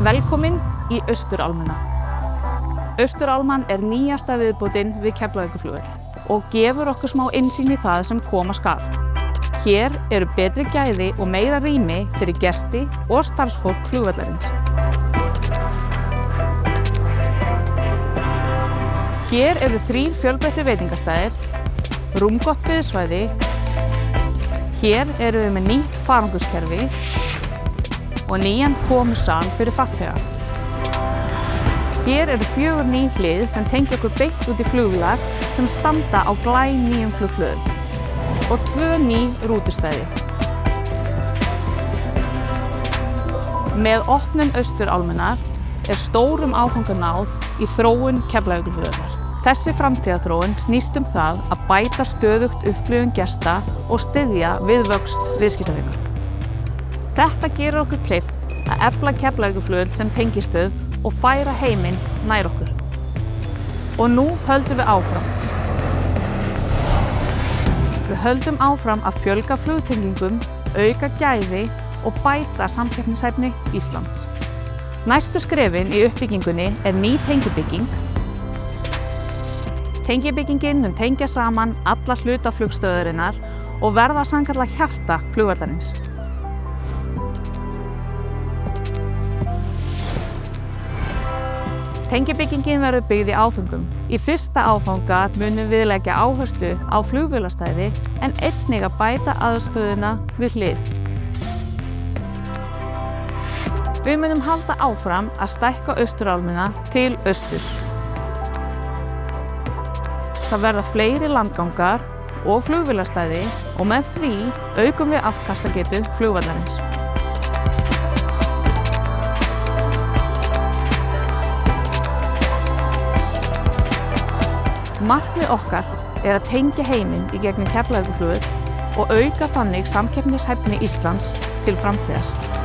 Velkomin í Austurálmuna. Austurálman er nýjasta viðbótin við Keflavíkurflugvöll og gefur okkur smá innsýn í það sem koma skal. Hér eru betri gæði og meira rými fyrir gesti og starfsfólk flugvallarins. Hér eru 3 fjölbreyttir veitingastæðir, rúmgott biðsvæði, hér erum við með nýtt farangurskerfi og nýjan komusal fyrir farþega. Hér eru 4 ný hlið sem tengja okkur beint út í flugvélar sem standa á glænýjum flughlöðum og 2 ný rútustæði. Með opnun Austurálmunnar er stórum áfanga náð í þróun Keflavíkurflugvallar. Þessi framtíðarþróun snýst það að bæta stöðugt upplifun gesta og styðja við vöxt viðskiptavina. Þetta gerir okkur kleift að efla Keflavíkurflugvöll sem tengistöð og færa heiminn nær okkur. Og nú höldum við áfram. Við höldum áfram að fjölga flugtengingum, auka gæði og bæta samkeppnishæfni Íslands. Næstu skrefin í uppbyggingunni er ný tengibygging. Tengibyggingin mun tengja saman alla hluta flugstöðvarinnar og verða sannkallað hjarta flugvallarins. Tengibyggingin verður byggð í áföngum. Í fyrsta áfanga munum við leggja áherslu á flugvélastæði en einnig að bæta aðstöðuna við hlið. Við munum halda áfram að stækka Austurálmuna til austurs. Það verða fleiri landgangar og flugvélastæði og með því aukum við afkastagetu flugvallarins. Markmið okkar er að tengja heiminn í gegnum Keflavíkurflugvöll og auka þannig samkeppnishæfni Íslands til framtíðar.